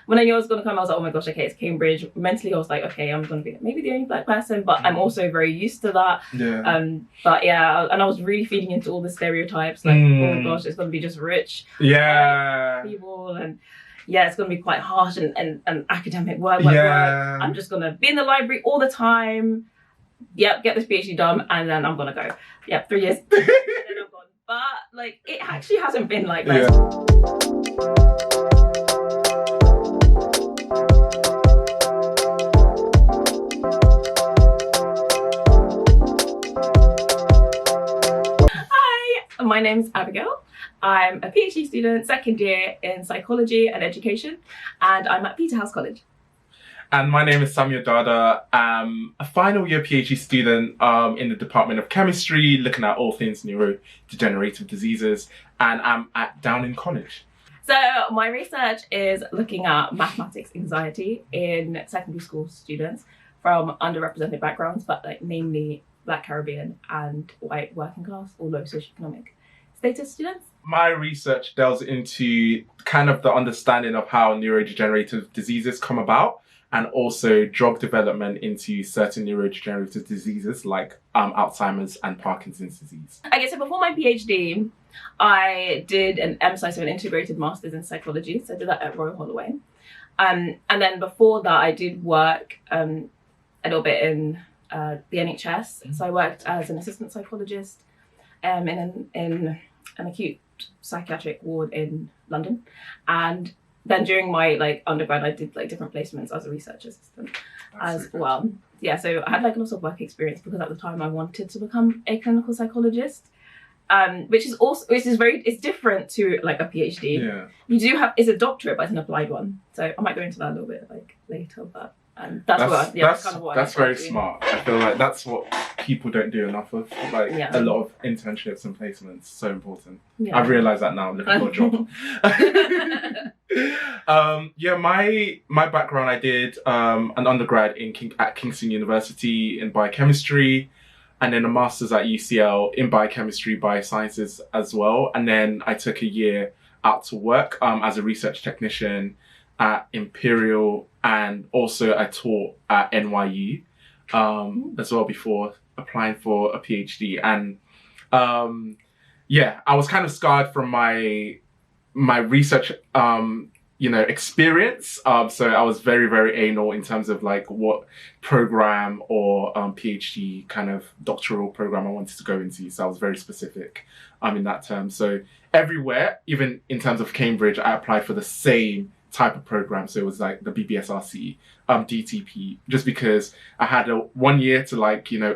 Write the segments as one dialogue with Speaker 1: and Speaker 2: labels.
Speaker 1: when I knew I was going to come, I was like, oh my gosh, okay, it's Cambridge. Mentally, I was like, okay, I'm going to be maybe the only black person, but I'm also very used to that.
Speaker 2: Yeah.
Speaker 1: But yeah, and I was really feeding into all the stereotypes, like, oh gosh, it's going to be just rich people, and yeah, it's going to be quite harsh and academic work. I'm just going to be in the library all the time. Yep, get this PhD done, and then I'm going to go. Yep, 3 years, and then I'm gone. But like, it actually hasn't been like that. Hi, my name's Abigail. I'm a PhD student, second year in psychology and education, and I'm at Peterhouse College.
Speaker 2: And my name is Samuel Dada. I'm a final year PhD student in the Department of Chemistry, looking at all things neurodegenerative diseases, and I'm at Downing College.
Speaker 1: So my research is looking at mathematics anxiety in secondary school students from underrepresented backgrounds, but like namely Black, Caribbean and white working class or low socioeconomic status students.
Speaker 2: My research delves into kind of the understanding of how neurodegenerative diseases come about, and also drug development into certain neurodegenerative diseases like Alzheimer's and Parkinson's disease.
Speaker 1: Okay, so before my PhD, I did an MSci, so an integrated master's in psychology. So I did that at Royal Holloway. And then before that, I did work a little bit in the NHS. So I worked as an assistant psychologist in an acute psychiatric ward in London. And then during my undergrad, I did different placements as a research assistant as well. Yeah, so I had a lot of work experience because at the time I wanted to become a clinical psychologist, which is different to a PhD.
Speaker 2: Yeah.
Speaker 1: You do have, it's a doctorate, but it's an applied one. So I might go into that a little bit later, but that's
Speaker 2: very smart. I feel like that's what people don't do enough of. A lot of internships and placements, so important. Yeah. I've realised that now. I'm looking for a job. My background, I did an undergrad at Kingston University in biochemistry, and then a master's at UCL in biochemistry, biosciences as well. And then I took a year out to work as a research technician at Imperial, and also I taught at NYU as well before applying for a PhD. And I was kind of scarred from my research experience. So I was very, very anal in terms of what program or PhD kind of doctoral program I wanted to go into. So I was very specific in that term. So everywhere, even in terms of Cambridge, I applied for the same type of program. So it was the BBSRC, DTP, just because I had 1 year to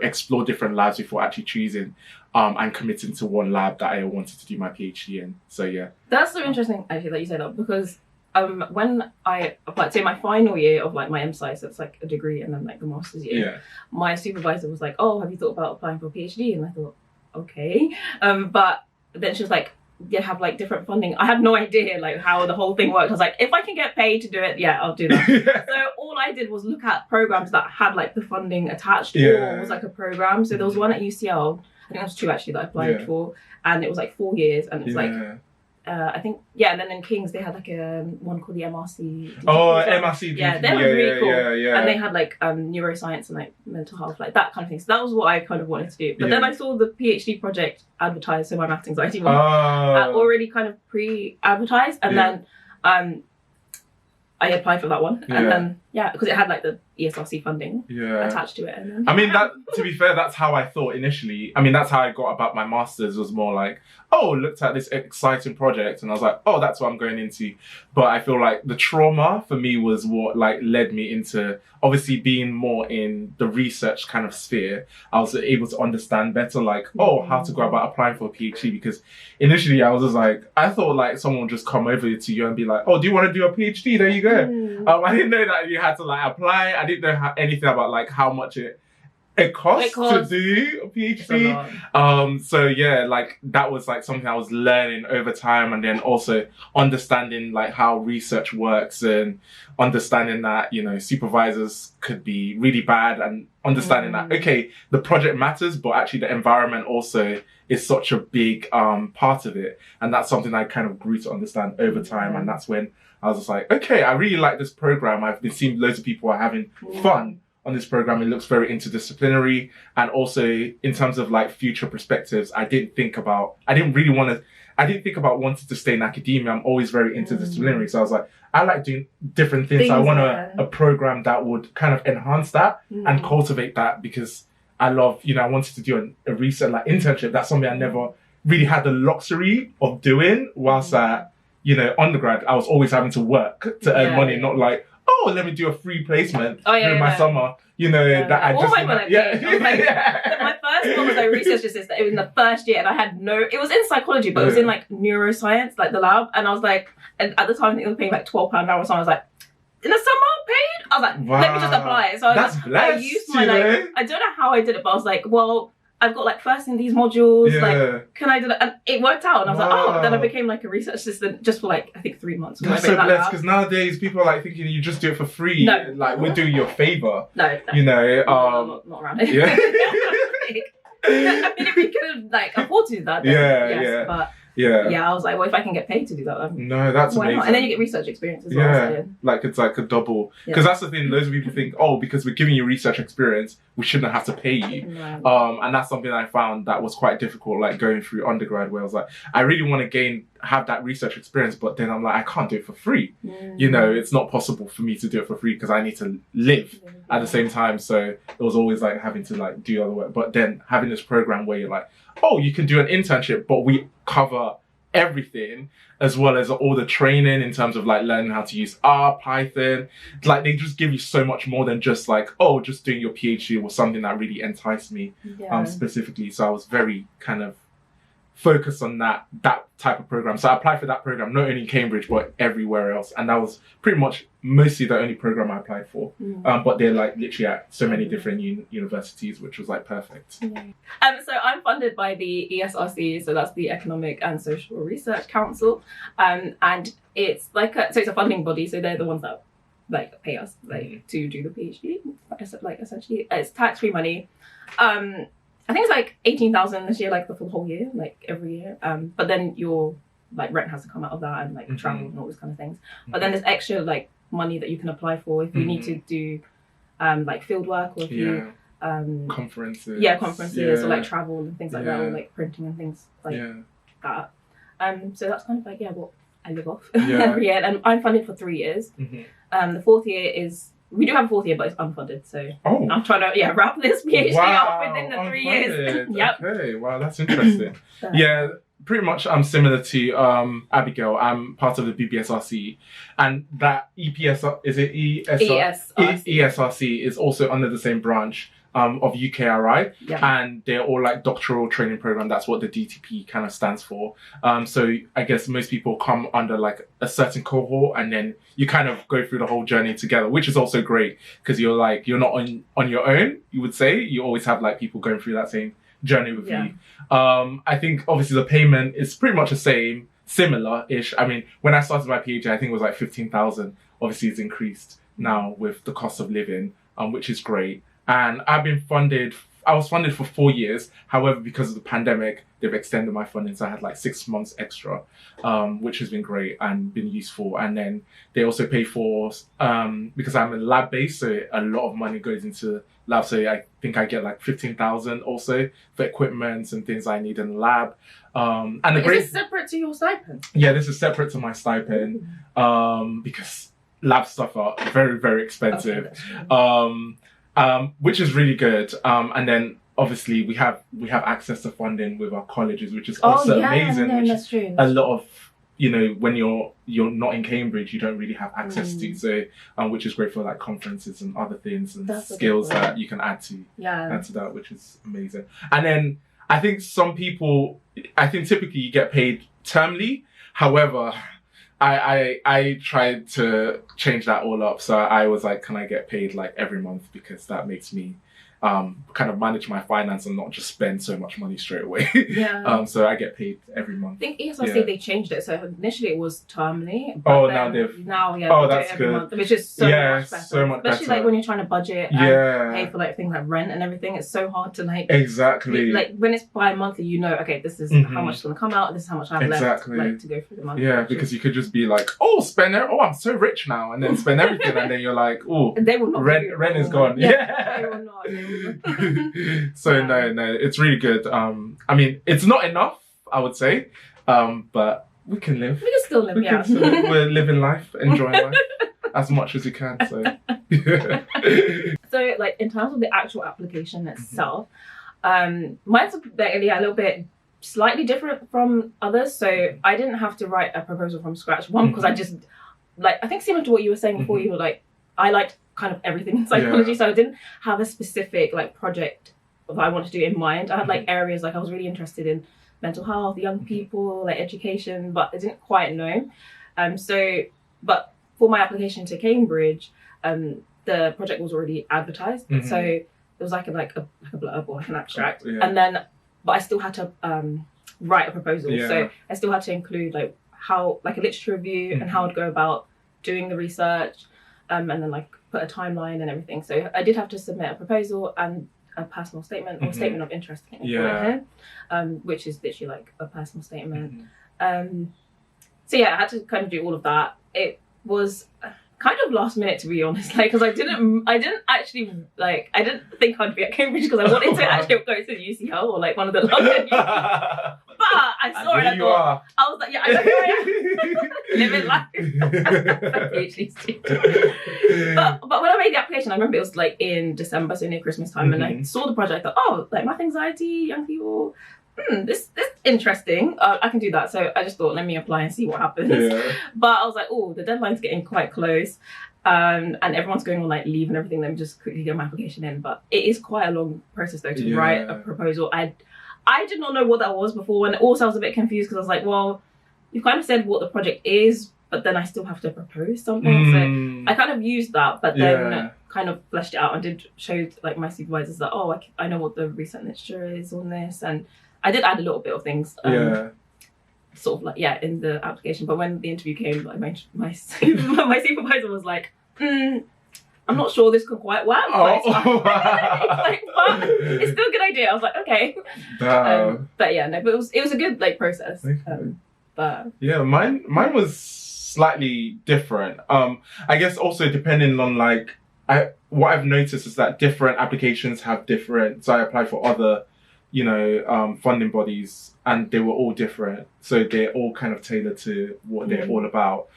Speaker 2: explore different labs before actually choosing and committing to one lab that I wanted to do my PhD in. So yeah. That's
Speaker 1: so interesting actually that you say that, because when I applied, say my final year of my MSci, so it's a degree and then the master's year, my supervisor was like, oh, have you thought about applying for a PhD? And I thought, okay. But then she was like, yeah, have different funding. I had no idea how the whole thing worked. I was like, if I can get paid to do it, yeah, I'll do that. So all I did was look at programs that had the funding attached, or was a program. So there was one at UCL, I think there was two actually that I applied for, and it was 4 years, and it was I think, and then in King's they had a one called the MRC.
Speaker 2: MRC.
Speaker 1: Yeah, they were really cool. And they had neuroscience and mental health, that kind of thing. So that was what I kind of wanted to do. But then I saw the PhD project advertised, so my maths anxiety one already kind of pre-advertised, and then I applied for that one, and then because it had the ESRC funding attached to it. And then,
Speaker 2: to be fair, that's how I thought initially. That's how I got about my master's, was more looked at this exciting project, and I was like, oh, that's what I'm going into. But I feel the trauma for me was what led me into obviously being more in the research kind of sphere. I was able to understand better how to go about applying for a PhD, because initially I was just I thought someone would just come over to you and be like, oh, do you want to do a PhD? There you go. I didn't know that you had to apply. I didn't know anything about how much it costs to do a PhD. So yeah, that was something I was learning over time, and then also understanding how research works, and understanding that supervisors could be really bad, and understanding that the project matters, but actually the environment also is such a big part of it, and that's something I kind of grew to understand over time. And that's when I was just like, okay, I really like this program. I've been seeing loads of people are having fun on this program. It looks very interdisciplinary, and also in terms of like future perspectives, I didn't think about wanting to stay in academia. I'm always very interdisciplinary. So I was like, I like doing different things. I want a program that would kind of enhance that and cultivate that, because I love, I wanted to do a research like internship. That's something I never really had the luxury of doing whilst at, undergrad. I was always having to work to earn money, not like, oh, let me do a free placement during my summer. That I just...
Speaker 1: My first one was a research assistant in the first year, and I had it was in psychology, but it was in like neuroscience, like the lab, and I was like, and at the time I think it was paying like £12 an hour, so I was like, in the summer paid? I was like, let me just apply. So I used my I don't know how I did it, but I was like, well, I've got like first in these modules, like, can I do that? And it worked out, and I was like, oh, then I became like a research assistant just for like, I think 3 months.
Speaker 2: That's so blessed, because nowadays people are like thinking you just do it for free. No. Like, we're doing you a favour.
Speaker 1: No. Not around here.
Speaker 2: Yeah.
Speaker 1: I mean, if we could like afford to do that, then yes, but I was like, well, if I can get paid to do that,
Speaker 2: no, that's amazing.
Speaker 1: Not? And then you get research experience as well. So.
Speaker 2: Like it's like a double, because that's the thing. Loads of people think, oh, because we're giving you research experience, we shouldn't have to pay you. No. And that's something I found that was quite difficult, like going through undergrad, where I was like, I really want to have that research experience, but then I'm like, I can't do it for free. It's not possible for me to do it for free because I need to live at the same time. So it was always like having to like do other work. But then having this program where you're like, oh, you can do an internship, but we cover everything, as well as all the training in terms of like learning how to use R, Python. Like they just give you so much more than just like, oh, just doing your PhD was something that really enticed me specifically. So I was very kind of focused on that type of program. So I applied for that program, not only in Cambridge, but everywhere else. And that was pretty much mostly the only program I applied for. But they're like literally at so many different universities, which was like perfect.
Speaker 1: So I'm funded by the ESRC, so that's the Economic and Social Research Council. And it's like, so it's a funding body, so they're the ones that like pay us like to do the PhD. Like essentially, it's tax-free money. I think it's like 18,000 this year, like for the whole year, like every year. But then your like rent has to come out of that, and like travel and all those kind of things. But then there's extra like money that you can apply for if you need to do like field work, or if you
Speaker 2: conferences.
Speaker 1: Or like travel and things like that, or like printing and things like that. So that's kind of like what I live off every year, and I'm funded for 3 years. The fourth year is. We do have a fourth year, but it's unfunded. So I'm trying to wrap this PhD up within the 3 years. Yep.
Speaker 2: Okay, wow, that's interesting. Pretty much I'm similar to Abigail. I'm part of the BBSRC, and that ESRC is also under the same branch of UKRI, and they're all like doctoral training program. That's what the DTP kind of stands for. So I guess most people come under like a certain cohort, and then you kind of go through the whole journey together, which is also great because you're not on your own. You would say you always have like people going through that same journey with you. I think obviously the payment is pretty much the same, similar-ish. I mean, when I started my PhD, I think it was like 15,000. Obviously, it's increased now with the cost of living, which is great. And I was funded for 4 years. However, because of the pandemic, they've extended my funding. So I had like 6 months extra, which has been great and been useful. And then they also pay for, because I'm lab based, so a lot of money goes into lab. So I think I get like 15,000 also for equipment and things I need in the lab. And
Speaker 1: is this separate to your stipend?
Speaker 2: Yeah, this is separate to my stipend, because lab stuff are very, very expensive. Which is really good. And then obviously we have access to funding with our colleges, which is also amazing.
Speaker 1: That's true.
Speaker 2: A lot of, when you're not in Cambridge, you don't really have access to. So, which is great for like conferences and other things and skills that you can add to that, which is amazing. And then I think typically you get paid termly. However, I tried to change that all up. So I was like, can I get paid like every month? Because that makes me kind of manage my finance and not just spend so much money straight away.
Speaker 1: Yeah.
Speaker 2: So I get paid every month.
Speaker 1: I think ESRC, they changed it. So initially it was termly.
Speaker 2: Oh,
Speaker 1: then
Speaker 2: now they've...
Speaker 1: Now, yeah,
Speaker 2: Oh,
Speaker 1: they do
Speaker 2: that's
Speaker 1: it every
Speaker 2: good.
Speaker 1: month, which is so much better.
Speaker 2: So much
Speaker 1: Especially
Speaker 2: better.
Speaker 1: like when you're trying to budget and pay for like things like rent and everything. It's so hard to like...
Speaker 2: Exactly.
Speaker 1: Like when it's bi-monthly, you know, okay, this is how much is going to come out. This is how much I have left like, to go through the month.
Speaker 2: Yeah, because you could just be like, oh, spend it. Oh, I'm so rich now. And then spend everything. And then you're like, oh,
Speaker 1: they will not
Speaker 2: rent is gone.
Speaker 1: Yeah. They will not. They will not.
Speaker 2: So no, it's really good. I mean, it's not enough, I would say, but we can live.
Speaker 1: We can still live, yeah.
Speaker 2: We're living life, enjoying life as much as you can. So,
Speaker 1: so like in terms of the actual application itself, mine's a little bit slightly different from others. So I didn't have to write a proposal from scratch. One, because I just like, I think similar to what you were saying before, you were like, I liked kind of everything in psychology, so I didn't have a specific like project that I wanted to do in mind. I had like areas, like I was really interested in mental health, young people, like education, but I didn't quite know. But for my application to Cambridge, the project was already advertised, so it was like a blurb or like an abstract, and then but I still had to write a proposal. So I still had to include like how, like a literature review and how I'd go about doing the research, and then like put a timeline and everything. So I did have to submit a proposal and a personal statement or statement of interest, which is literally like a personal statement. So yeah, I had to kind of do all of that. It was kind of last minute, to be honest, like because I didn't actually like, I didn't think I'd be at Cambridge because I wanted to actually go to UCL or like one of the London but I saw it and I thought, I was like, yeah, I know who I am. Living life. PhD student. But when I made the application, I remember it was like in December, so near Christmas time, and I saw the project. I thought, oh, like math anxiety, young people. This interesting. I can do that. So I just thought, let me apply and see what happens. But I was like, oh, the deadline's getting quite close, and everyone's going on like leave and everything. Let me just quickly get my application in. But it is quite a long process though to write a proposal. I did not know what that was before, and also I was a bit confused because I was like, well, you kind of said what the project is, but then I still have to propose something. So I kind of used that, but then kind of fleshed it out and did show like my supervisors that, oh, I know what the recent literature is on this, and I did add a little bit of things, sort of like in the application. But when the interview came, like my supervisor was like, I'm not sure this could quite work. But it's still a good idea. I was like, okay. But yeah, no, but it was a good like process. But yeah,
Speaker 2: mine was slightly different. I guess also depending on like what I've noticed is that different applications have different. So I applied for other, funding bodies, and they were all different. So they're all kind of tailored to what they're all about.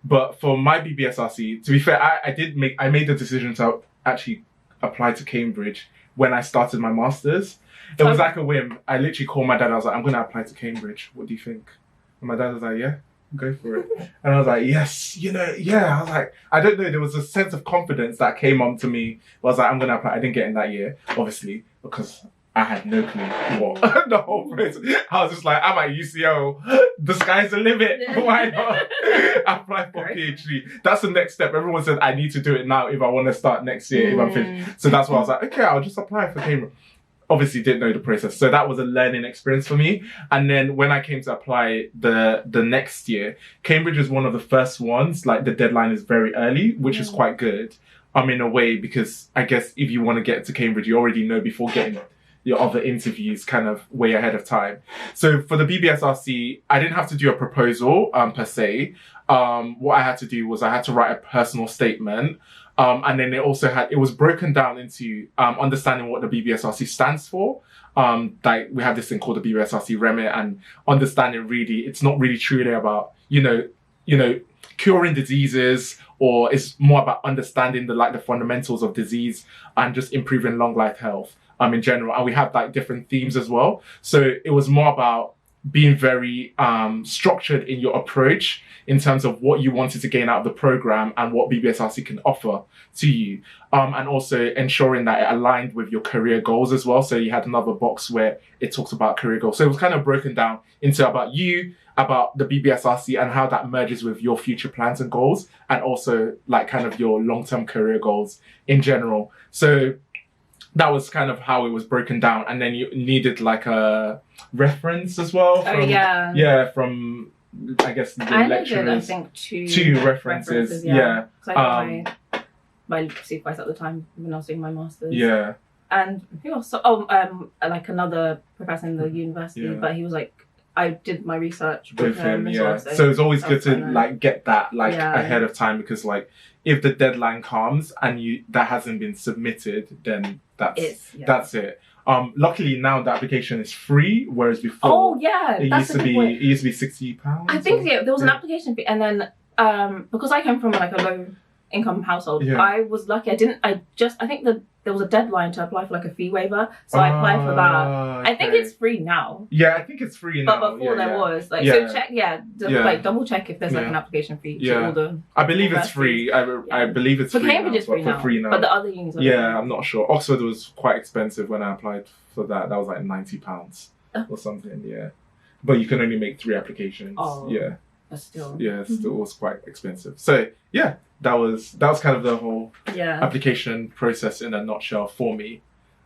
Speaker 2: But for my BBSRC, to be fair, I made the decision to actually apply to Cambridge when I started my master's. It was like a whim. I literally called my dad. I was like, I'm going to apply to Cambridge. What do you think? And my dad was like, yeah, go for it. And I was like, yes, I was like, I don't know. There was a sense of confidence that came on to me. I was like, I'm going to apply. I didn't get in that year, obviously, because I had no clue what the whole process. I was just like, I'm at UCL. The sky's the limit. Why not apply for PhD? That's the next step. Everyone said I need to do it now if I want to start next year, if I'm finished. So that's why I was like, okay, I'll just apply for Cambridge. Obviously didn't know the process. So that was a learning experience for me. And then when I came to apply the next year, Cambridge is one of the first ones. Like the deadline is very early, which is quite good. In a way, because I guess if you want to get to Cambridge, you already know before getting your other interviews kind of way ahead of time. So for the BBSRC, I didn't have to do a proposal per se. What I had to do was I had to write a personal statement. And then it was broken down into understanding what the BBSRC stands for. Like we have this thing called the BBSRC remit, and understanding really, it's not really truly about, curing diseases, or it's more about understanding the fundamentals of disease and just improving long life health in general. And we have like different themes as well. So it was more about being very structured in your approach in terms of what you wanted to gain out of the program and what BBSRC can offer to you. And also ensuring that it aligned with your career goals as well. So you had another box where it talks about career goals. So it was kind of broken down into about you, about the BBSRC, and how that merges with your future plans and goals, and also like kind of your long-term career goals in general. So that was kind of how it was broken down. And then you needed like a reference as well. From I guess the lecturers.
Speaker 1: I think
Speaker 2: two references. Yeah.
Speaker 1: So I got my supervisor at the time when I was doing my masters.
Speaker 2: Yeah.
Speaker 1: And who else? Like another professor in the university, but he was like, I did my research with him as well.
Speaker 2: So it's always good to like get that like ahead of time, because like if the deadline comes and that hasn't been submitted, then that's it. Luckily now the application is free, whereas before it used to be £60.
Speaker 1: I think there was an application fee, and then because I came from like a low income household, I was lucky. I think that there was a deadline to apply for like a fee waiver, so I applied for that. I think it's free now.
Speaker 2: Yeah, I think it's free now.
Speaker 1: But before there was like so check like double check if there's like an application fee to all the.
Speaker 2: I believe it's free. I believe it's
Speaker 1: for
Speaker 2: free.
Speaker 1: Cambridge is free now. But the other unis.
Speaker 2: I'm not sure. Oxford was quite expensive when I applied for that. That was like £90 or something. Yeah, but you can only make 3 applications. Yeah.
Speaker 1: But still.
Speaker 2: Yeah, it still was quite expensive. So yeah, that was kind of the whole application process in a nutshell for me.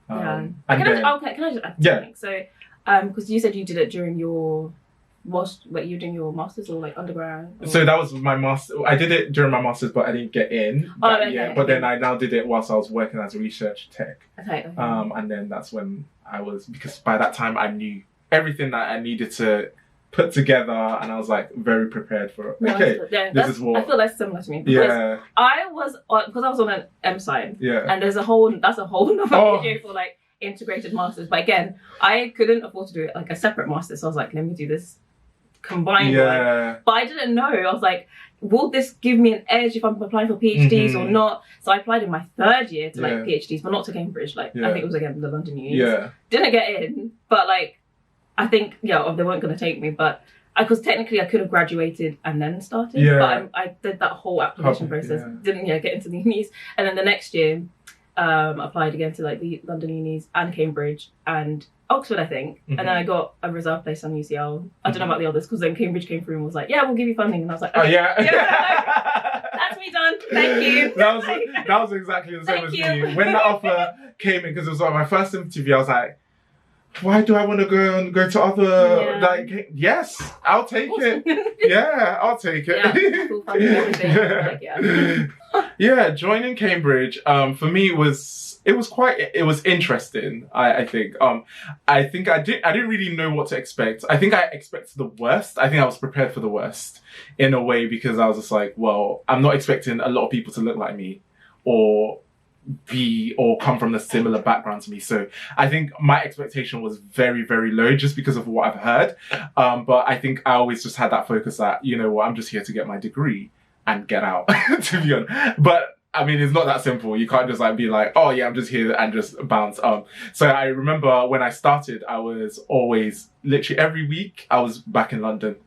Speaker 1: Can I just add something? So, because you said you did it during your you're doing your masters or like undergrad? Or...
Speaker 2: So that was my master. I did it during my masters, but I didn't get in. But then I now did it whilst I was working as a research tech.
Speaker 1: Okay.
Speaker 2: And then that's when because by that time I knew everything that I needed to put together, and I was like very prepared for it. This is what
Speaker 1: I feel that's similar to me. Because I was on an M side. And that's a whole nother video for like integrated masters. But again, I couldn't afford to do it like a separate master, so I was like, let me do this combined one. But I didn't know. I was like, will this give me an edge if I'm applying for PhDs or not? So I applied in my 3rd year to like PhDs, but not to Cambridge. Like I think it was again the London unis. Didn't get in, but like I think they weren't going to take me, but because technically I could have graduated and then started, but I did that whole application process, didn't get into the unis, and then the next year applied again to like the London unis and Cambridge and Oxford, I think, and then I got a reserve place on UCL. I don't know about the others, because then Cambridge came through and was like, yeah, we'll give you funding, and I was like, okay, that's me done, thank you.
Speaker 2: That was exactly the same as me. When that offer came in, because it was like my first interview, I was like, why do I want to go to other like? Yes, I'll take it. I'll take it. Joining Cambridge for me was interesting. I think I didn't really know what to expect. I think I expected the worst. I think I was prepared for the worst in a way, because I was just like, well, I'm not expecting a lot of people to look like me or come from a similar background to me. So I think my expectation was very, very low just because of what I've heard. But I think I always just had that focus that, you know what, I'm just here to get my degree and get out, to be honest. But I mean, it's not that simple. You can't just like be like, oh yeah, I'm just here and just bounce. So I remember when I started, I was always, literally every week, I was back in London.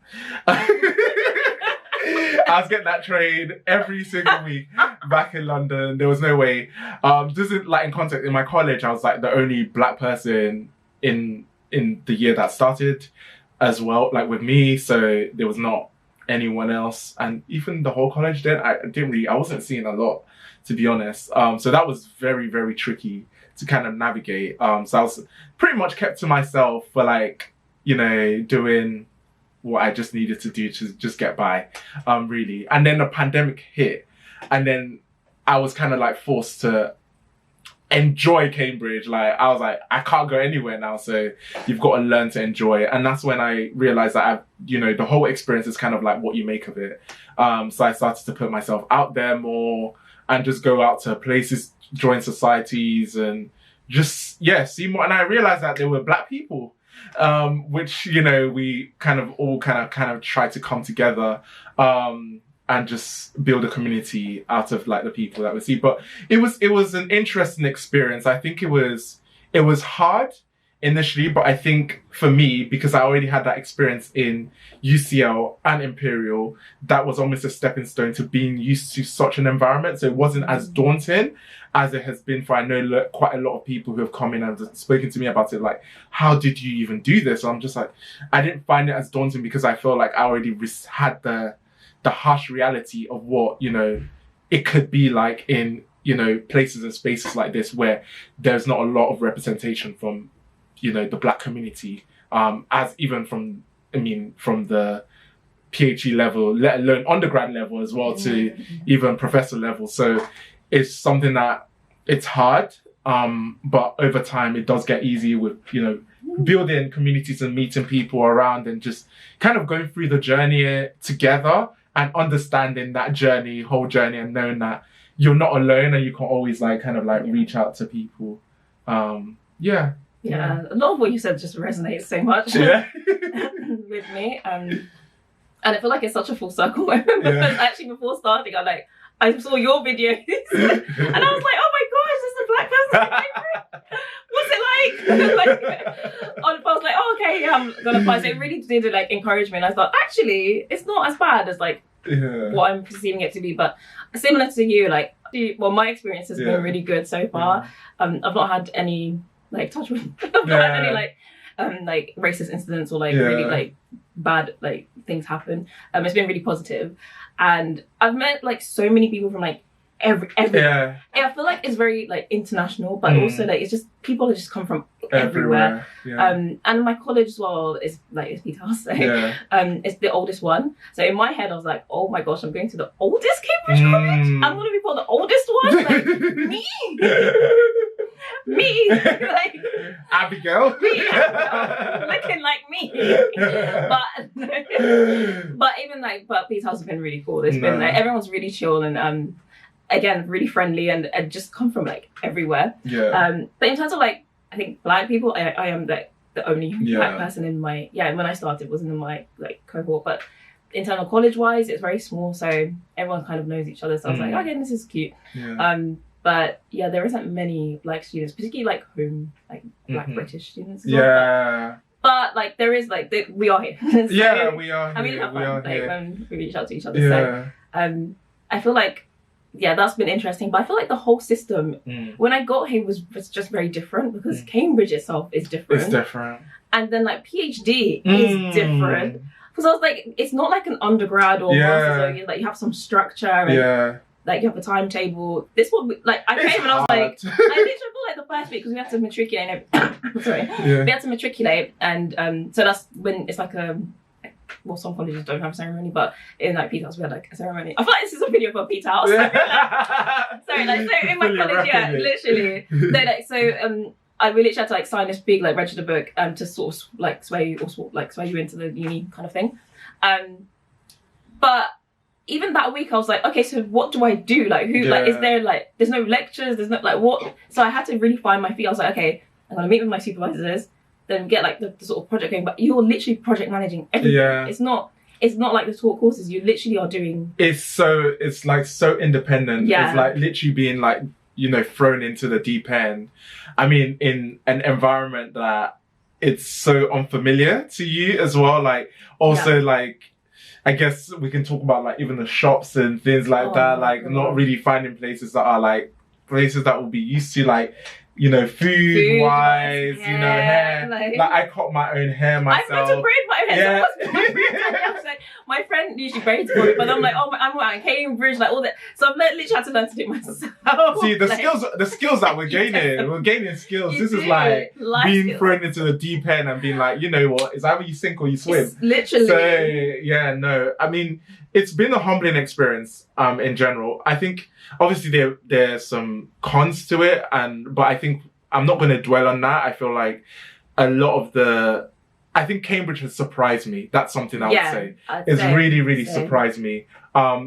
Speaker 2: I was getting that train every single week back in London. There was no way. Just in context, in my college, I was like the only black person in the year that started as well, like with me. So there was not anyone else, and even the whole college then, I wasn't seeing a lot, to be honest. So that was very, very tricky to kind of navigate. So I was pretty much kept to myself for like, doing what I just needed to do to just get by, really. And then the pandemic hit, and then I was kind of like forced to enjoy Cambridge. Like I was like, I can't go anywhere now, so you've got to learn to enjoy it. And that's when I realized that the whole experience is kind of like what you make of it. So I started to put myself out there more and just go out to places, join societies, and just see more. And I realized that there were black people, which we kind of try to come together and just build a community out of like the people that we see. But it was an interesting experience. I think it was hard initially, but I think for me, because I already had that experience in UCL and Imperial, that was almost a stepping stone to being used to such an environment. So it wasn't as daunting as it has been for, I know, quite a lot of people who have come in and spoken to me about it, like, how did you even do this? So I'm just like, I didn't find it as daunting because I feel like I already had the harsh reality of what, it could be like in places and spaces like this where there's not a lot of representation from, the Black community, as even from the PhD level, let alone undergrad level as well, to even professor level. So it's something that it's hard, but over time it does get easier with, building communities and meeting people around and just kind of going through the journey together and understanding that whole journey, and knowing that you're not alone and you can always reach out to people. Yeah,
Speaker 1: a lot of what you said just resonates so much with me. And I feel like it's such a full circle moment, because actually before starting, I saw your videos and I was like, oh my gosh, this is a Black person. What's it like? I was like, oh, okay, yeah, I'm gonna apply. So it really did encourage me, and I thought, actually, it's not as bad as what I'm perceiving it to be. But similar to you, my experience has been really good so far. I've not had any touch wood, I've not had any racist incidents or really bad things happen. It's been really positive, and I've met so many people from every I feel like it's very international, but also it's just people that just come from everywhere. And my college as well is it's Peter House, so it's the oldest one. So in my head I was like, oh my gosh, I'm going to the oldest Cambridge college. I'm gonna be called the oldest one. me
Speaker 2: Abigail
Speaker 1: looking like me. but even but Peter House has been really cool. It's been everyone's really chill and again really friendly and just come from everywhere. But in terms of I think Black people, I am the only Black person in my when I started wasn't in my cohort, but in terms of college wise it's very small, so everyone kind of knows each other, so I was like, okay, this is cute. But there isn't many Black students, particularly home Black British students as well. But there is we are here. So,
Speaker 2: we are.
Speaker 1: I mean, have fun when we reach out to each other. So I feel that's been interesting. But I feel the whole system when I got here was just very different, because Cambridge itself is different.
Speaker 2: It's different.
Speaker 1: And then PhD is different. Because I was it's not an undergrad or master's, so you have some structure and you have a timetable. This one, I came and I was I literally feel the first week, because we had to matriculate. We had to matriculate, and so that's when it's some colleges don't have a ceremony, but in Peter House we had a ceremony. I feel this is a video for Peter House. So in my college, literally. So I really had to sign this big register book to sort of sway you, or sway you into the uni kind of thing. But even that week I was okay, so what do I do? Is there there's no lectures, there's no what? So I had to really find my feet. I was okay, I'm gonna meet with my supervisors, then get the sort of project going. But you're literally project managing everything. It's not the taught courses. You literally are doing. It's
Speaker 2: so independent. It's literally being thrown into the deep end. I mean, in an environment that it's so unfamiliar to you as well. I guess we can talk about even the shops and things like that. Not really finding places that are places that will be used to food wise, hair. I cut my own hair myself.
Speaker 1: I've got to braid my own hair. My friend usually braids for me, but I'm I'm at Cambridge, all that. So I've literally had to learn to do it myself.
Speaker 2: See, the skills that we're gaining skills. This is being thrown into the deep end and being you know what, it's either you sink or you swim.
Speaker 1: It's literally.
Speaker 2: So I mean, it's been a humbling experience in general. I think obviously there's some cons to it, but I think I'm not going to dwell on that. I feel a lot of I think Cambridge has surprised me. That's something I would say. It's really, really surprised me.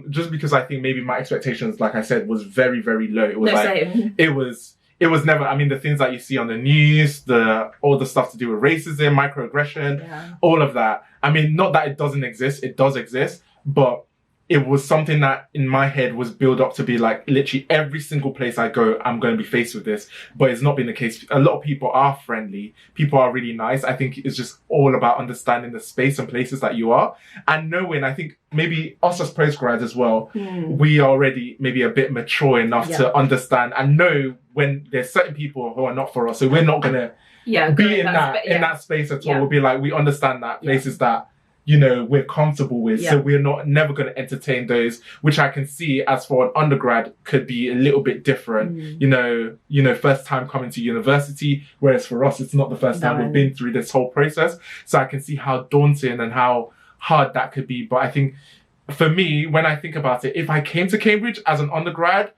Speaker 2: Just because I think maybe my expectations, like I said, was very, very low. It was it was never, I mean, the things that you see on the news, all the stuff to do with racism, microaggression, all of that. I mean, not that it doesn't exist, it does exist, but it was something that in my head was built up to be literally every single place I go, I'm going to be faced with this. But it's not been the case. A lot of people are friendly. People are really nice. I think it's just all about understanding the space and places that you are. And knowing, I think maybe us as postgrads as well, we are already maybe a bit mature enough to understand and know when there's certain people who are not for us. So we're not going to be in that space at all. We'll be we understand that places that, we're comfortable with.
Speaker 1: Yeah.
Speaker 2: So we're never going to entertain those, which I can see as for an undergrad could be a little bit different. First time coming to university, whereas for us, it's not the first time we've been through this whole process. So I can see how daunting and how hard that could be. But I think for me, when I think about it, if I came to Cambridge as an undergrad,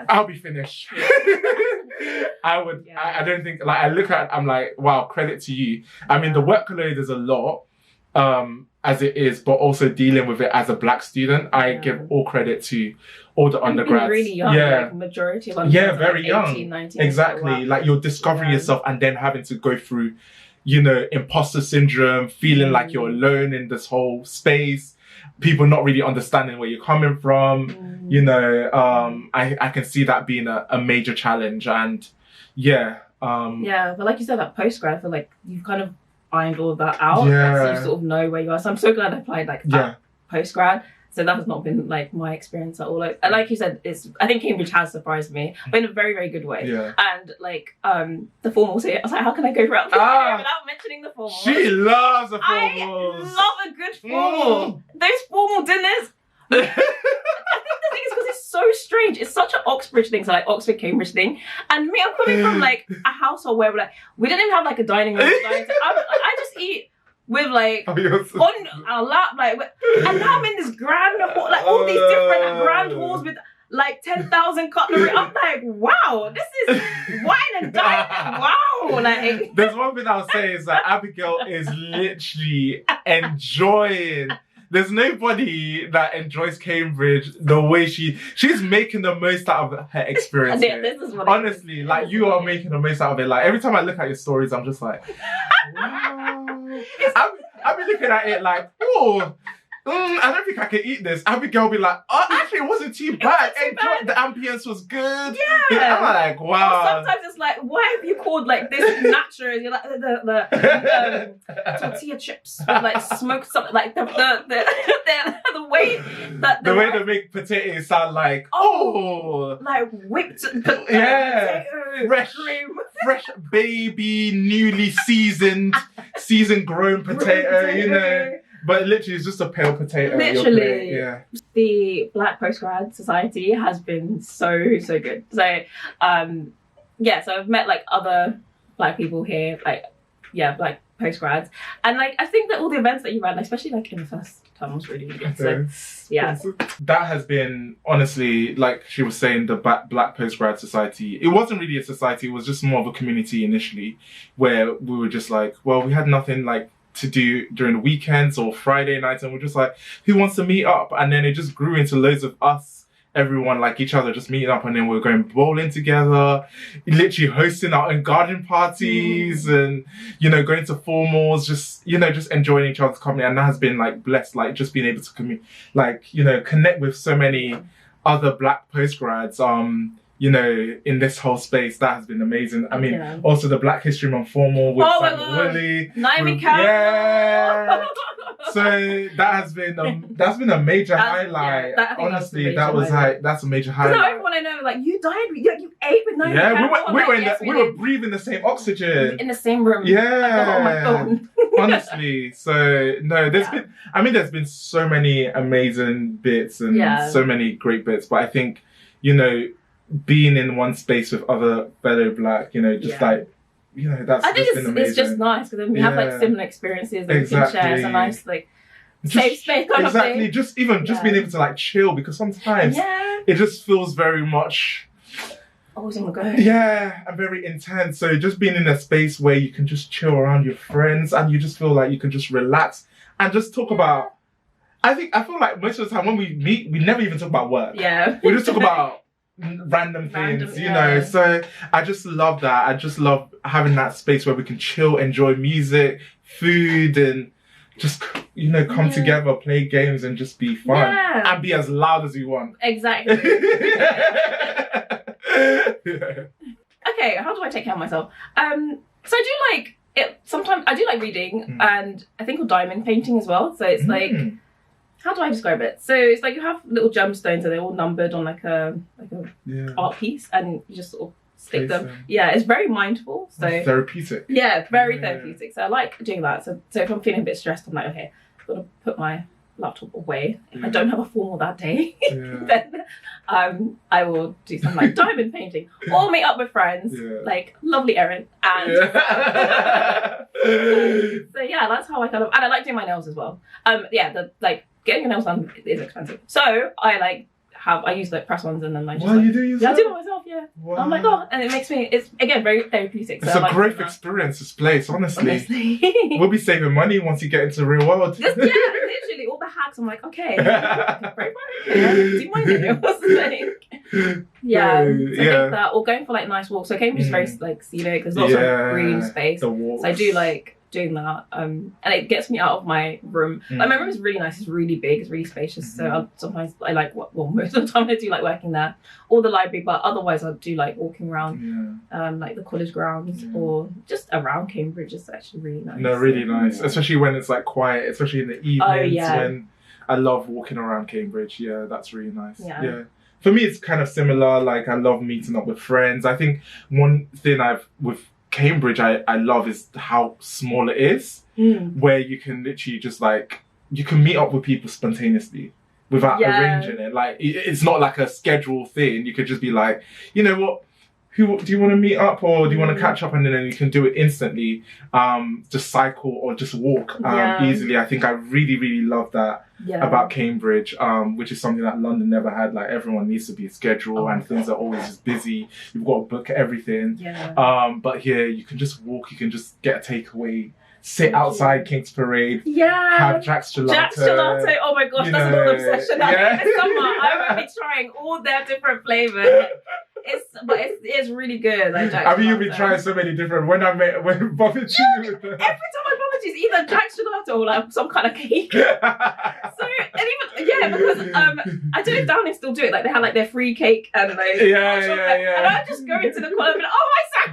Speaker 2: I'll be finished. I would. I don't think, like, I look at it, I'm like, wow, credit to you. I mean, the workload is a lot, as it is, but also dealing with it as a Black student, I give all credit to all the undergrads.
Speaker 1: Really young, like majority of undergrads.
Speaker 2: Very
Speaker 1: like
Speaker 2: young.
Speaker 1: 18, 19.
Speaker 2: Exactly.
Speaker 1: Wow.
Speaker 2: Like you're discovering yourself and then having to go through, imposter syndrome, feeling like you're alone in this whole space. People not really understanding where you're coming from, I can see that being a major challenge, and but like you said, that postgrad, I feel like you've kind of ironed all of that out, so you sort of know where you are. So I'm so glad I applied postgrad. So that has not been like my experience at all. Like you said, I think Cambridge has surprised me, but in a very, very good way. Yeah. And like the formals here, I was like, how can I go throughout without mentioning the formals? She loves the formals.
Speaker 1: I love a good formal. Those formal dinners. I think the thing is because it's so strange. It's such an Oxbridge thing, so like Oxford Cambridge thing. And me, I'm coming from like a household where we didn't even have like a dining room. I just eat with like on our lap, like, and now I'm in this grand hall, like all these different grand halls with like 10,000 cutlery. I'm like, wow, this is wine and dining. Wow, like.
Speaker 2: There's one thing I'll say is that Abigail is literally enjoying. There's nobody that enjoys Cambridge the way she's making the most out of her experience.
Speaker 1: This is what
Speaker 2: honestly, like you are making the most out of it. Like every time I look at your stories, I'm just like, wow. I've been looking at it like, oh, I don't think I can eat this. Abigail will be like, oh, actually, it wasn't too bad. The ambience was good. Yeah. I'm like, wow.
Speaker 1: Or sometimes it's like, why have you called like this natural? You're like the tortilla chips with like smoked something, like the way that
Speaker 2: the way they make potatoes sound like
Speaker 1: like whipped
Speaker 2: fresh baby newly seasoned grown potato, But literally, it's just a pale potato.
Speaker 1: Literally, the Black Postgrad Society has been so good. So, so I've met like other Black people here, Black postgrads, and like I think that all the events that you ran, especially like in the first time, was really good. So,
Speaker 2: that has been honestly, like she was saying, the Black Postgrad Society. It wasn't really a society; it was just more of a community initially, where we were just like, well, we had nothing like to do during the weekends or Friday nights, and we're just like, who wants to meet up? And then it just grew into loads of us, everyone like each other, just meeting up, and then we're going bowling together, literally hosting our own garden parties, and going to formals, just enjoying each other's company. And that has been like blessed, like just being able to connect with so many other Black postgrads in this whole space. That has been amazing. I mean, also the Black History Month formal with Willie.
Speaker 1: Naomi Campbell.
Speaker 2: So that's been a major highlight. Honestly, that's a major highlight.
Speaker 1: So everyone I know, like, you died, you ate with Naomi Campbell.
Speaker 2: We were breathing the same oxygen
Speaker 1: in the same room.
Speaker 2: Yeah.
Speaker 1: Oh my God.
Speaker 2: Honestly, so no, there's been so many amazing bits and so many great bits, but I think being in one space with other fellow Black, that's
Speaker 1: I think
Speaker 2: been amazing.
Speaker 1: It's just nice because then we have like similar experiences and we can share. It's a nice like safe space kind of thing.
Speaker 2: Just being able to like chill, because sometimes it just feels very much
Speaker 1: always on the go.
Speaker 2: Yeah, and very intense. So just being in a space where you can just chill around your friends and you just feel like you can just relax and just talk about. I feel like most of the time when we meet, we never even talk about work.
Speaker 1: Yeah,
Speaker 2: we just talk about random things, so I just love that. I just love having that space where we can chill, enjoy music, food, and just come together, play games, and just be fun and be as loud as we want.
Speaker 1: Exactly. Okay, how do I take care of myself? So I do like it. Sometimes I do like reading, and I think of diamond painting as well. So it's like, how do I describe it? So it's like you have little gemstones and they're all numbered on like a art piece, and you just sort of stick them. Yeah, it's very mindful. So
Speaker 2: therapeutic.
Speaker 1: Yeah, very therapeutic. So I like doing that. So if I'm feeling a bit stressed, I'm like, okay, I've got to put my laptop away. If I don't have a formal that day, then I will do something like diamond painting or meet up with friends, like lovely Éireann. And so yeah, that's how I kind of, and I like doing my nails as well. Getting your nails done is expensive. So I use like press-ons and then I just
Speaker 2: you do yourself?
Speaker 1: Yeah, I do it myself, yeah. Wow. I'm like, oh, and it makes me, it's again very therapeutic. So
Speaker 2: it's a great experience, this place, honestly. We'll be saving money once you get into the real world.
Speaker 1: Literally, all the hacks, I'm like, okay, do my nails. Yeah, so I think that, or going for like nice walks. So Cambridge is very like scenic, there's lots of green space. So I do like doing that, and it gets me out of my room. Like my room is really nice, it's really big, it's really spacious. So sometimes I like, most of the time I do like working there, or the library, but otherwise I do like walking around like the college grounds or just around Cambridge. It's actually really nice.
Speaker 2: No, really nice, especially when it's like quiet, especially in the evenings when I love walking around Cambridge. Yeah, that's really nice. Yeah. For me, it's kind of similar. Like I love meeting up with friends. I think one thing with Cambridge I love is how small it is, where you can literally just like, you can meet up with people spontaneously without arranging it. Like it's not like a scheduled thing. You could just be like, you know what, who do you want to meet up, or do you want to catch up, and then you can do it instantly. Just cycle or just walk easily. I think I really love that about Cambridge, which is something that London never had. Like everyone needs to be a schedule and things are always just busy. You've got to book everything. But here you can just walk, you can just get a takeaway, sit outside King's Parade, have Jack's Gelato.
Speaker 1: Jack's Gelato, oh my gosh, that's another obsession. I think this summer I will be trying all their different flavours. It's really good. Like Jack's
Speaker 2: I mean, you've been trying so many different. When Bobby
Speaker 1: every time I bubble tea, it's either Jack's Gelato or like some kind of cake. So and even because I don't know if Downing still do it. Like they have like their free cake and like and I just go into the corner and be like, oh hi Sam,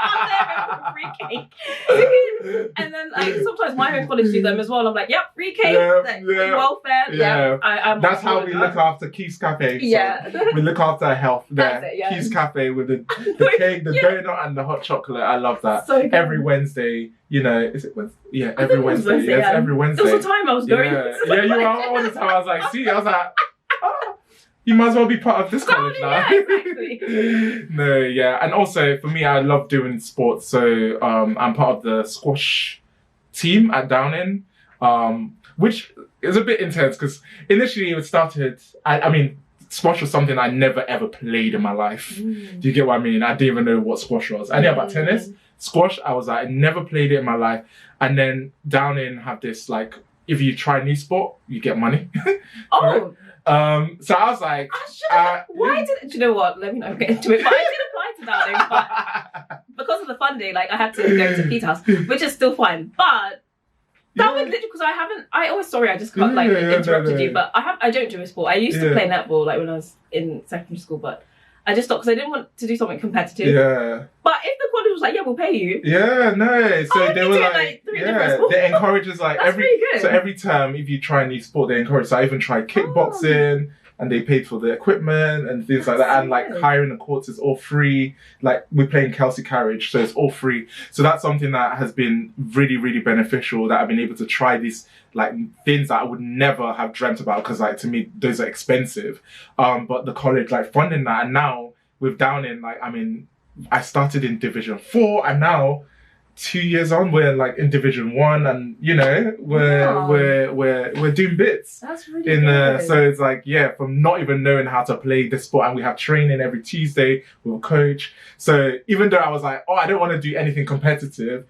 Speaker 1: I'm there with free cake. And then like sometimes my home college do them as well. I'm like, yep, free cake, free welfare. I'm
Speaker 2: that's how we look after Keith's Cafe. So we look after our health there. Keith's Cafe with the cake, the donut, and the hot chocolate. I love that. So every Wednesday, you know, is it Wednesday? Yeah, every Wednesday. Yes, every Wednesday.
Speaker 1: There was a time I was going.
Speaker 2: You were all the time. I was like, see, I was like, oh, you might as well be part of this college now.
Speaker 1: Yeah, exactly.
Speaker 2: And also for me, I love doing sports. So I'm part of the squash team at Downing, which is a bit intense because initially it started. I mean, squash was something I never ever played in my life. Do you get what I mean? I didn't even know what squash was. I knew about tennis. Squash, I was like, I never played it in my life. And then Downing have this like, if you try a new sport, you get money.
Speaker 1: Oh.
Speaker 2: So I was like,
Speaker 1: do you know what? Let me not get into it. But I did apply to Downing, but because of the funding, like I had to go to Pete's house, which is still fine. But that was literally because I just got interrupted you, but I don't do a sport. I used to play netball like when I was in secondary school, but I just stopped because I didn't want to do something competitive. But if the college was like, we'll pay you.
Speaker 2: So they were like they encourage us like every term if you try a new sport, they encourage. So I even tried kickboxing. And they paid for the equipment and things like that. And like hiring the courts is all free. Like we're playing Kelsey Carriage, so it's all free. So that's something that has been really beneficial, that I've been able to try these like things that I would never have dreamt about, because like to me those are expensive. But the college like funding that, and now with Downing, like I mean, I started in Division 4 and now 2 years on we're like in Division 1, and you know we're doing bits.
Speaker 1: That's really good.
Speaker 2: So it's like from not even knowing how to play the sport, and we have training every Tuesday with a coach. So even though I was like, I don't want to do anything competitive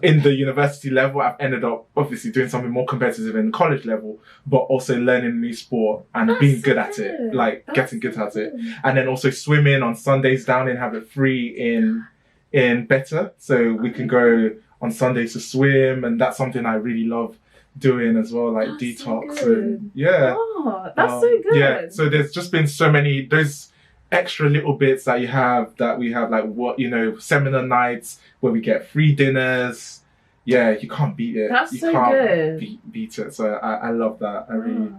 Speaker 2: in the university level, I've ended up obviously doing something more competitive in the college level, but also learning a new sport and being good at it, like getting good at it. And then also swimming on Sundays down and have it free in Better, so we can go on Sundays to swim, and that's something I really love doing as well, like detox.
Speaker 1: That's so good.
Speaker 2: So there's just been so many those extra little bits that we have, like seminar nights where we get free dinners. You can't beat it.
Speaker 1: That's you so can't
Speaker 2: beat it. So I love that. I really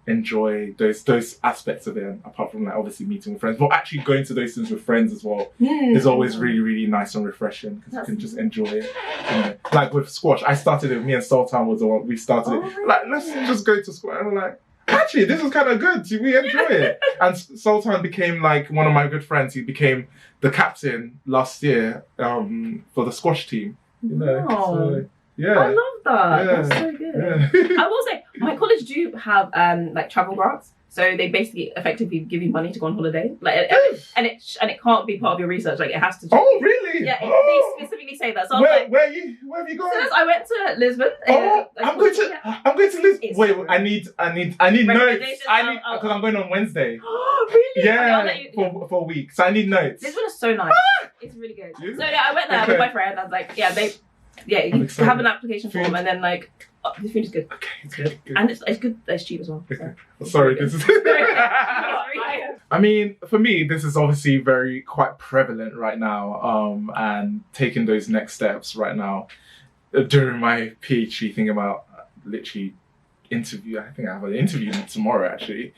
Speaker 2: enjoy those aspects of it, apart from like obviously meeting with friends, but actually going to those things with friends as well is always really, really nice and refreshing, because you can just enjoy it. You know, like with squash, I started it. Me and Sultan was the one we started it. Like, let's just go to squash. And we're like, actually, this is kind of good. We enjoy it. And Sultan became like one of my good friends. He became the captain last year for the squash team. You know, so, yeah.
Speaker 1: I love that.
Speaker 2: Yeah.
Speaker 1: That's so good.
Speaker 2: Yeah.
Speaker 1: I will say, my college do have like travel grants. So they basically effectively give you money to go on holiday, like, and it can't be part of your research. Like, it has to.
Speaker 2: Oh, really?
Speaker 1: Yeah,
Speaker 2: Oh.
Speaker 1: they specifically say that. So
Speaker 2: Where
Speaker 1: like,
Speaker 2: have you gone?
Speaker 1: so I went to Lisbon.
Speaker 2: Oh,
Speaker 1: like,
Speaker 2: I'm going to Lisbon.
Speaker 1: It's
Speaker 2: Wait,
Speaker 1: so
Speaker 2: I need notes. I need
Speaker 1: Recommendations,
Speaker 2: because I'm going on Wednesday.
Speaker 1: Really?
Speaker 2: Yeah,
Speaker 1: Okay,
Speaker 2: for a week. So I need notes.
Speaker 1: Lisbon is so nice. It's really good.
Speaker 2: Yeah.
Speaker 1: So yeah, I went there with my friend. I was like, you have an application form, and then like, the food is good.
Speaker 2: Okay, it's good.
Speaker 1: And it's good. It's cheap as well. So.
Speaker 2: Sorry, this is. I mean, for me, this is obviously quite prevalent right now. And taking those next steps right now during my PhD, thinking about literally interview. I think I have an interview tomorrow actually,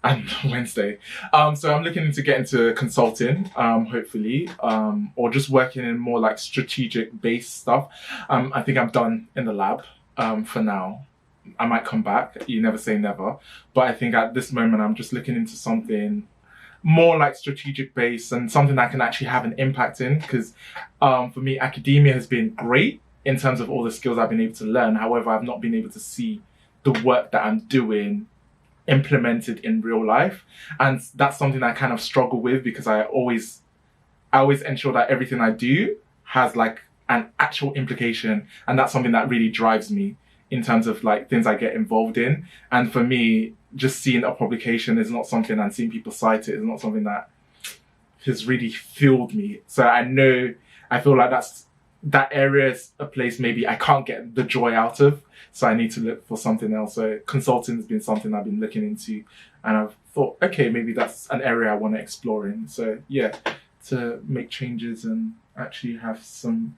Speaker 2: and Wednesday. So I'm looking to get into consulting, hopefully, or just working in more like strategic based stuff. I think I'm done in the lab. For now, I might come back. You never say never. But I think at this moment, I'm just looking into something more like strategic based and something I can actually have an impact in. Because for me, academia has been great in terms of all the skills I've been able to learn. However, I've not been able to see the work that I'm doing implemented in real life. And that's something I kind of struggle with, because I always ensure that everything I do has like an actual implication, and that's something that really drives me in terms of like things I get involved in. And for me, just seeing a publication is not something, and seeing people cite it is not something that has really fueled me. So I feel like that area is a place maybe I can't get the joy out of, so I need to look for something else. So consulting has been something I've been looking into, and I've thought, okay, maybe that's an area I want to explore in. So yeah, to make changes and actually have some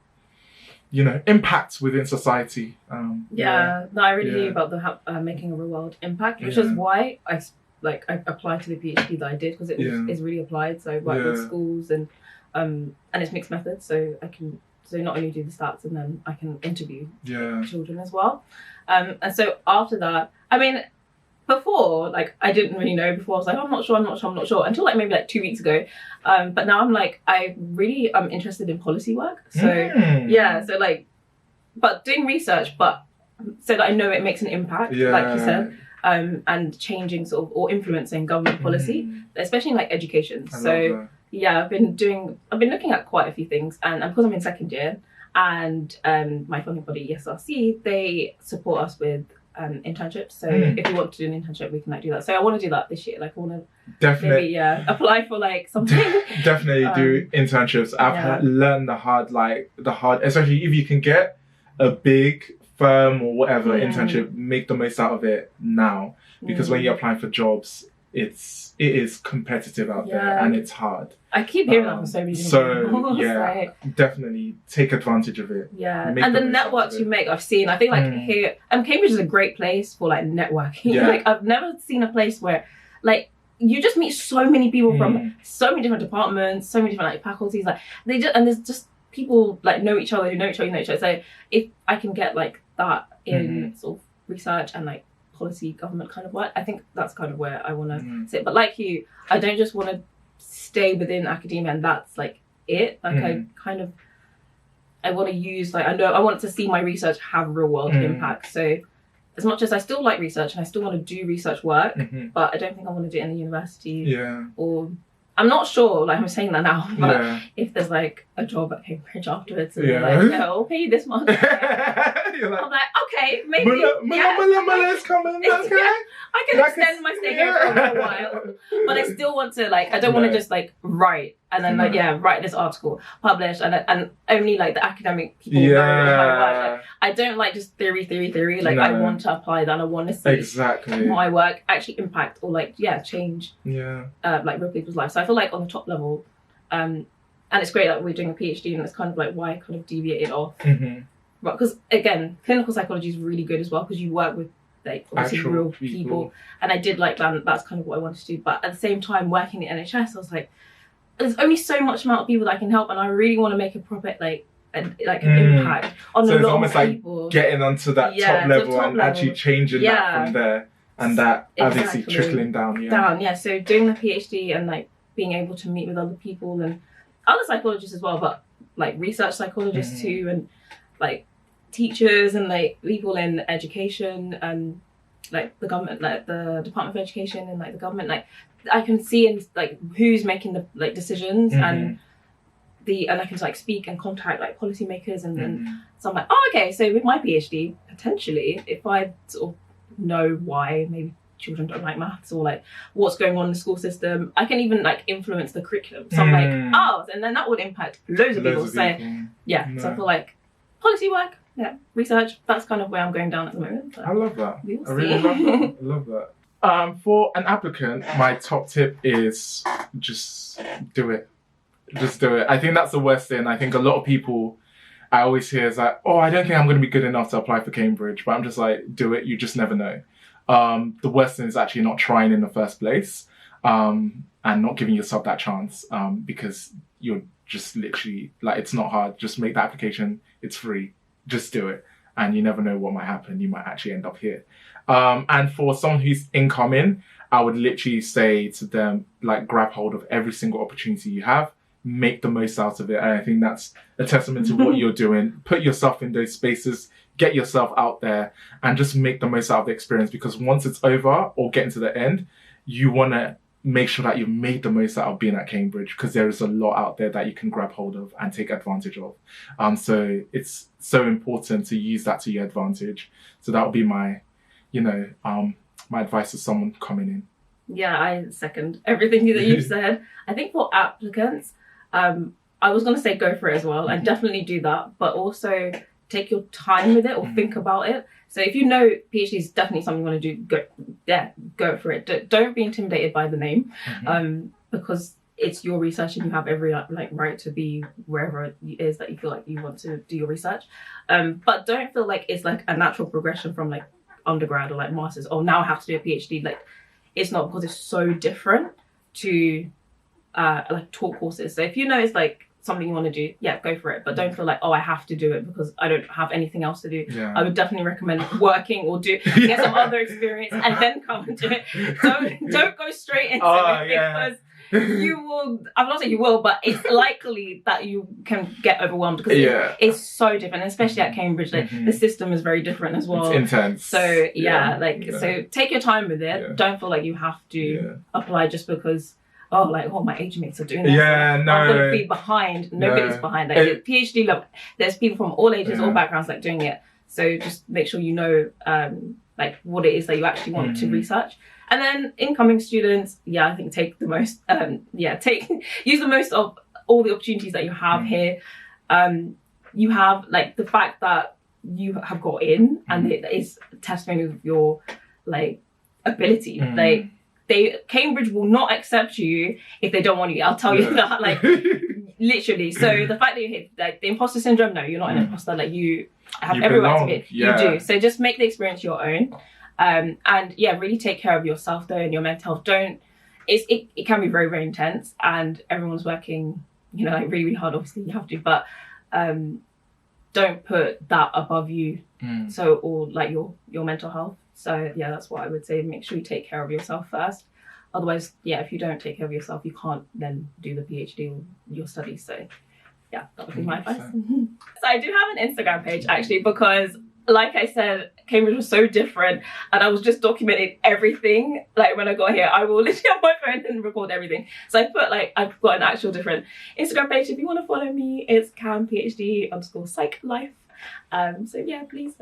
Speaker 2: impact within society.
Speaker 1: No, I really knew about the making a real world impact, which is why I applied to the PhD that I did, because it's really applied. So I work with schools and it's mixed methods, so I can not only do the stats, and then I can interview children as well. And so after that, I mean, before, like, I didn't really know. Before I was like, I'm not sure until like maybe like 2 weeks ago. But now I'm like, I really am interested in policy work. So so like, but doing research, but so that I know it makes an impact, like you said, and changing sort of, or influencing government policy, especially in like education. So I've been looking at quite a few things, and because I'm in second year, and my funding body ESRC, they support us with internships. So if you want to do an internship, we can like do that. So I want to do that this year. Like, I want to definitely apply for like something.
Speaker 2: Definitely do internships. I've learned the hard, especially if you can get a big firm or whatever internship, make the most out of it now, because when you're applying for jobs, it is competitive out there, and it's hard.
Speaker 1: I keep hearing that from so many people.
Speaker 2: So definitely take advantage of it.
Speaker 1: And the networks you make, I've seen. I think like here, Cambridge is a great place for like networking. Like, I've never seen a place where like you just meet so many people from so many different departments, so many different like faculties. Like there's just people like know each other, who know each other. So if I can get like that in sort of research and like policy government kind of work, I think that's kind of where I want to sit. But like you, I don't just want to stay within academia and that's like it. Like I want to use, like, I want to see my research have real world impact. So as much as I still like research and I still want to do research work, but I don't think I want to do it in the university. Or I'm not sure, like I'm saying that now, but if there's like a job at Cambridge afterwards and they're like, I'll pay you this much. I'm like, okay, maybe.
Speaker 2: Mulla is coming.
Speaker 1: I can extend my stay here for a while. But I still want to, like, I don't want to just like write and then write this article, publish, and only like the academic people know my work. Like, I don't like just theory. Like, I want to apply that. I want to see my work actually impact or like change like real people's lives. So I feel like on the top level, and it's great that we're doing a PhD, and it's kind of like why I kind of deviated off. But because again, clinical psychology is really good as well, because you work with like obviously
Speaker 2: Actual
Speaker 1: real people. And I did like that. That's kind of what I wanted to do. But at the same time, working in NHS, I was like, there's only so much amount of people that I can help, and I really want to make a proper an impact on a lot of people.
Speaker 2: Like getting onto that top level and actually changing that from there, and that obviously trickling down.
Speaker 1: So doing the PhD and like being able to meet with other people and other psychologists as well, but like research psychologists too, and like teachers and like people in education and like the government, like the Department of Education and like the government, like I can see and like who's making the like decisions and I can like speak and contact like policymakers and then so I'm like, oh okay, so with my PhD potentially if I sort of know why maybe children don't like maths or like what's going on in the school system, I can even like influence the curriculum. So I'm like, oh, and then that would impact loads of people. So I feel like policy work, research, that's kind of where I'm going down at the moment.
Speaker 2: I love that. I really love that. I love that. For an applicant, my top tip is just do it. Just do it. I think that's the worst thing. I think a lot of people I always hear is like, oh, I don't think I'm going to be good enough to apply for Cambridge, but I'm just like, do it. You just never know. The worst thing is actually not trying in the first place and not giving yourself that chance because you're just literally like, it's not hard. Just make the application. It's free. Just do it. And you never know what might happen. You might actually end up here. And for someone who's incoming, I would literally say to them, like, grab hold of every single opportunity you have. Make the most out of it. And I think that's a testament to what you're doing. Put yourself in those spaces. Get yourself out there and just make the most out of the experience, because once it's over or getting to the end, you want to make sure that you've made the most out of being at Cambridge, because there is a lot out there that you can grab hold of and take advantage of. So it's so important to use that to your advantage. So that would be my, my advice to someone coming in.
Speaker 1: Yeah, I second everything that you've said. I think for applicants, I was going to say go for it as well, and definitely do that, but also take your time with it or think about it. So if you know PhD is definitely something you want to do, go for it. Don't be intimidated by the name, because it's your research and you have every like right to be wherever it is that you feel like you want to do your research. But don't feel like it's like a natural progression from like undergrad or like masters. Oh, now I have to do a PhD. Like it's not, because it's so different to like talk courses. So if you know it's like something you want to do, go for it, but don't feel like, oh, I have to do it because I don't have anything else to do. I would definitely recommend working or get some other experience and then come and do it. Don't go straight into it, because you will, I'm not saying you will, but it's likely that you can get overwhelmed, because it's so different, especially at Cambridge. Like the system is very different as well. It's intense. So so take your time with it. Don't feel like you have to apply just because my age mates are doing this. I'm gonna be behind. Nobody's behind. Like PhD level, there's people from all ages, all backgrounds like doing it. So just make sure you know like what it is that you actually want to research. And then incoming students, I think take the most use the most of all the opportunities that you have here. You have like the fact that you have got in, and it is a testimony of your like ability. Like Cambridge will not accept you if they don't want you. I'll tell you that, like literally. So the fact that you hit like the imposter syndrome, no, you're not an imposter. Like you have every right to be. You do. So just make the experience your own, and really take care of yourself though and your mental health. It can be very, very intense, and everyone's working, like really, really hard. Obviously, you have to, but don't put that above you. So or like your mental health. So that's what I would say. Make sure you take care of yourself first. Otherwise, if you don't take care of yourself, you can't then do the PhD or your studies. So that would be my advice. So I do have an Instagram page actually, because like I said, Cambridge was so different, and I was just documenting everything. Like when I got here, I will literally have my phone and record everything. So I put I've got an actual different Instagram page. If you want to follow me, it's CamPhD_psych_life. So please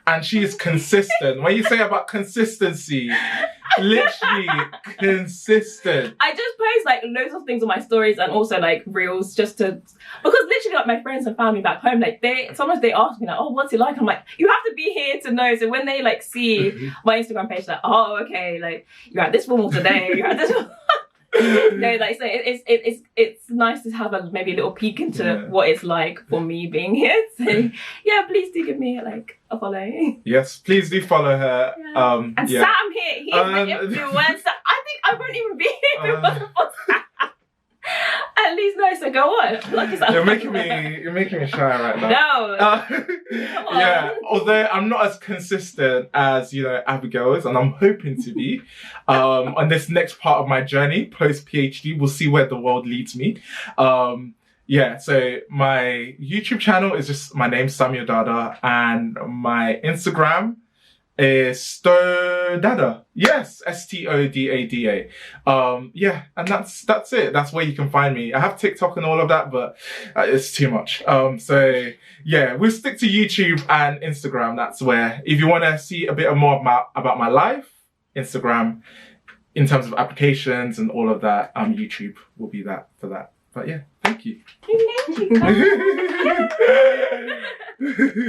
Speaker 2: And she is consistent. When you say about consistency, literally consistent.
Speaker 1: I just post loads of things on my stories and also reels because literally my friends and family back home, sometimes they ask me oh, what's it like? I'm like, you have to be here to know. So when they see my Instagram page, oh, okay, you're at this formal today, you're at this No, like so it's nice to have maybe a little peek into what it's like for me being here. So yeah, please do give me like a follow.
Speaker 2: Yes, please do follow her.
Speaker 1: Yeah. And Sam here, he's the influencer. I think I wouldn't even be here if it wasn't for Sam. At least no, so go on. Like
Speaker 2: you're making me shy right now.
Speaker 1: No.
Speaker 2: Yeah, although I'm not as consistent as Abigail is, and I'm hoping to be. On this next part of my journey, post PhD, we'll see where the world leads me. Yeah, so my YouTube channel is just my name, Samuel Dada, and my Instagram is Stodada. Yes, Stodada. Yeah, and that's it. That's where you can find me. I have TikTok and all of that, but it's too much. So yeah, we'll stick to YouTube and Instagram. That's where, if you want to see a bit more about my life, Instagram, in terms of applications and all of that, YouTube will be that for that. But yeah, thank you.
Speaker 1: You named you.